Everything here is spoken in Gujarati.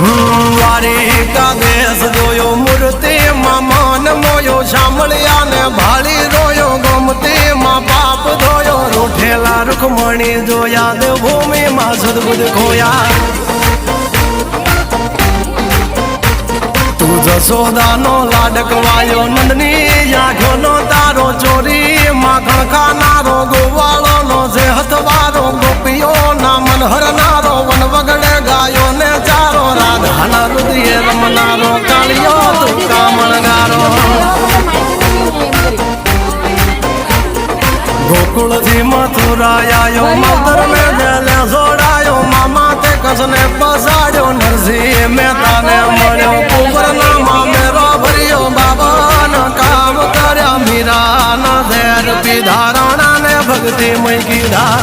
વારી કા દેશ જોયો મૂર્તિ માં મન મોયો સાંભળ્યા ને ભાળી રોયો ગમતી માં પાપ ધોયો રૂઠેલા રૂખમણી જોયા દેવભૂમિ માં સદબુદ્ધ ખોયા તું જશોદાનો લાડકવાયો નંદની આંખો નો તારો ચોરી માખણ ખાનારો ગોવાળો નો જે હથવારો ગોપીઓ ના મન હરનારો વન વગડે ગાયો ને ચારો રાધાના રુદિયે રમનારો કાળિયો તું કામણગારો ગોકુળથી મથુરાયો માવતર ને જેલે જોડાયો મામા તે કસને પસાડ્યો નરસિંહ મહેતાને મળ્યો કુંવરના મામેરો ભર્યો બાબાના કામ કર્યા મીરાના ધેર પીધા રાણાને ભક્તિ મય કીધા